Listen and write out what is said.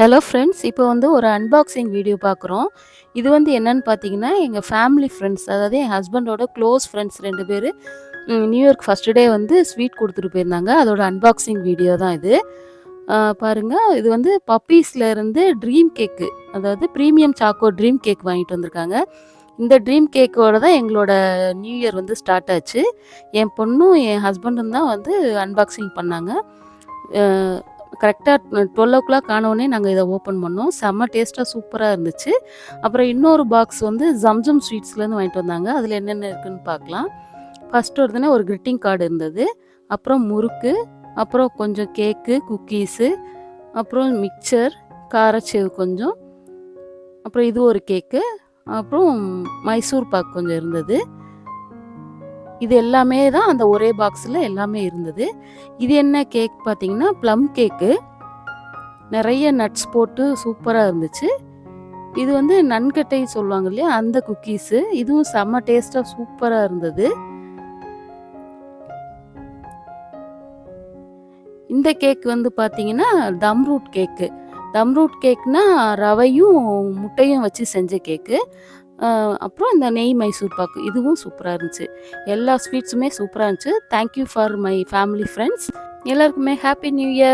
Hello friends. இப்போ வந்து ஒரு அன்பாக்சிங் வீடியோ பார்க்குறோம். இது வந்து என்னன்னு பார்த்தீங்கன்னா, எங்க ஃபேமிலி ஃப்ரெண்ட்ஸ் அதாவது என் ஹஸ்பண்டோட க்ளோஸ் ஃப்ரெண்ட்ஸ் 2 பேரு நியூ இயர்க்கு ஃபர்ஸ்ட் டே வந்து ஸ்வீட் குடுத்துட்டு போயிருந்தாங்க. அதோட அன்பாக்சிங் வீடியோ தான் இது. பாருங்க இது வந்து பப்பீஸ்ல இருந்து ட்ரீம் கேக்கு அதாவது பிரீமியம் சாக்கோ ட்ரீம் கேக் வாங்கிட்டு வந்திருக்காங்க. இந்த ட்ரீம் கேக்கோட தான் எங்களோட நியூ இயர் வந்து ஸ்டார்ட் ஆச்சு. என் பொண்ணும், என் ஹஸ்பண்டும் தான் வந்து அன்பாக்சிங் பண்ணாங்க. அ கரெக்ட்டா 12:00 ஆனோனே நாங்க இத ஓப்பன் பண்ணோம். செம்ம டேஸ்ட்டா சூப்பரா இருந்துச்சு. அப்புறம் இன்னொரு பாக்ஸ் வந்து ஜம்ஜம் ஸ்வீட்ஸ்லேருந்து வாங்கிட்டு வந்தாங்க. அதில என்னென்ன இருக்குன்னு பார்க்கலாம். ஃபர்ஸ்ட் எடுத்தோனே ஒரு கிரீட்டிங் கார்டு இருந்தது. அப்புறம் முறுக்கு, அப்புறம் கொஞ்சம் கேக்கு, குக்கீஸு, அப்புறம் மிக்சர், காரச்சேவ் கொஞ்சம், அப்புறம் இது ஒரு கேக்கு, அப்புறம் மைசூர் பாக் கொஞ்சம் இருந்தது. இது எல்லாமே தான் அந்த ஒரே பாக்ஸ்ல எல்லாமே இருந்தது. இது என்ன கேக் பார்த்தீங்கன்னா, ப்ளம் கேக்கு. நெறைய நட்ஸ் போட்டு சூப்பரா இருந்துச்சு. இது வந்து நன்கட்டை சொல்லுவாங்க இல்லையா? அந்த குக்கீஸு. இதுவும் செம்ம டேஸ்ட்டா சூப்பரா இருந்தது. இந்த கேக் வந்து பார்த்தீங்கன்னா, தம் ரூட் கேக்கு. தம் ரூட் கேக்னா ரவையும், முட்டையும் வச்சு செஞ்ச கேக்கு. அ அப்புறம் இந்த நெய் மைசூர் பாக்கு. இதுவும் சூப்பரா இருந்துச்சு. எல்லா ஸ்வீட்ஸுமே சூப்பரா இருந்துச்சு. Thank you for my family friends. எல்லாருக்குமே ஹேப்பி நியூ இயர்.